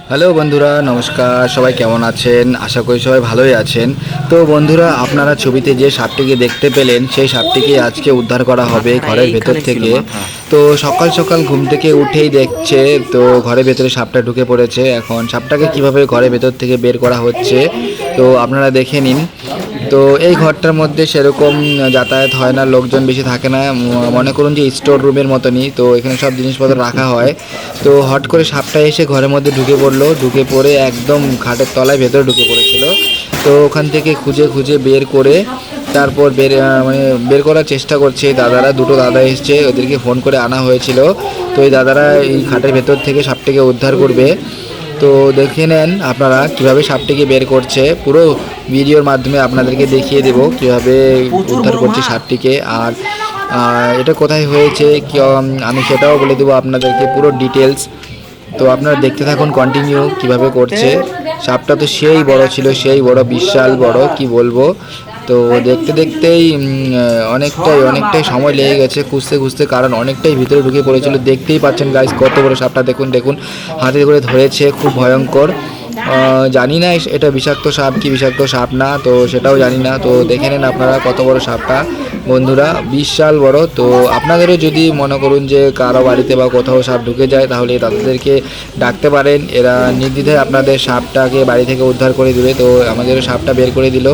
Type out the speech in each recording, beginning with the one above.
Hello বন্ধুরা, নমস্কার। সবাই কেমন আছেন? আশা করি সবাই ভালোই আছেন। তো বন্ধুরা, আপনারা ছবিতে যে সাপটিকে দেখতে পেলেন, সেই সাপটিকে আজকে উদ্ধার করা হবে মাথা ঘরের ভেতর এইখানে ছিল থেকে। মাথা। তো সকাল সকাল ঘুম থেকে উঠেই দেখছে, তো ঘরের ভেতরে সাপটা ঢুকে পড়েছে। এখন সাপটাকে কিভাবে ঘরের ভেতর থেকে বের করা হচ্ছে, তো আপনারা দেখে নিন। তো এই ঘরটার মধ্যে সেরকম যাতায়াত হয় না, লোকজন বেশি থাকে না। মনে করুন যে স্টোর রুমের মতনই, তো এখানে সব জিনিসপত্র রাখা হয়। তো হট করে সাপটা এসে ঘরের মধ্যে ঢুকে পড়লো, ঢুকে পড়ে একদম খাটের তলায় ভেতরে ঢুকে পড়েছিল। তো ওখান থেকে খুঁজে খুঁজে বের করে তারপর বের করার চেষ্টা করছে দাদারা। দুটো দাদা এসছে, ওদেরকে ফোন করে আনা হয়েছিল। তো এই দাদারা এই খাটের ভেতর থেকে সাপটাকে উদ্ধার করবে। তো দেখে নেন আপনারা কিভাবে সাপটিকে বের করছে। পুরো ভিডিওর মাধ্যমে আপনাদেরকে দেখিয়ে দেব কিভাবে প্রচুর উদ্ধার বড় করছে মাছ। সাপটিকে। আর এটা কোথায় হয়েছে কি আমি সেটাও বলে দেবো আপনাদেরকে, পুরো ডিটেলস। তো আপনারা দেখতে থাকুন কন্টিনিউ কিভাবে করছে। সাপটা তো সেই বড় ছিল, সেই বড়, বিশাল বড়, কি বলবো। তো দেখতে দেখতেই অনেকটাই সময় লেগে গেছে খুঁজতে খুঁজতে, কারণ অনেকটাই ভিতরে ঢুকে পড়েছিল। দেখতেই পাচ্ছেন গাইস, কত বড় সাপটা। দেখুন দেখুন, হাতে করে ধরেছে, খুব ভয়ঙ্কর। জানি না এটা বিষাক্ত সাপ কি বিষাক্ত সাপ না, তো সেটাও জানি না। তো দেখে নেন আপনারা কত বড় সাপটা বন্ধুরা, বিশাল বড়। তো আপনাদেরও যদি মনে করুন যে কারো বাড়িতে বা কোথাও সাপ ঢুকে যায়, তাহলে তাদেরকে ডাকতে পারেন। এরা নির্দ্বিধায় আপনাদের সাপটাকে বাড়ি থেকে উদ্ধার করে দেবে। তো আমাদেরও সাপটা বের করে দিল।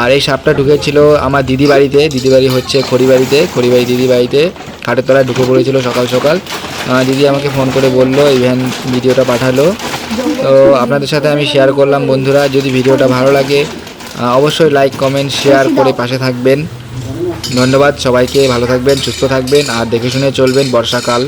আর এই সাপটা ঢুকেছিল আমার দিদি বাড়িতে। দিদি বাড়ি হচ্ছে খড়িবাড়ি দিদি বাড়িতে খাটের তলায় ঢুকে পড়েছিল সকাল সকাল। দিদি আমাকে ফোন করে বললো, ইভেন ভিডিওটা পাঠালো। তো আপনাদের সাথে আমি শেয়ার করলাম বন্ধুরা। যদি ভিডিওটা ভালো লাগে অবশ্যই লাইক কমেন্ট শেয়ার করে পাশে থাকবেন। ধন্যবাদ সবাইকে। ভালো থাকবেন, সুস্থ থাকবেন, আর দেখে শুনে চলবেন। বর্ষাকাল।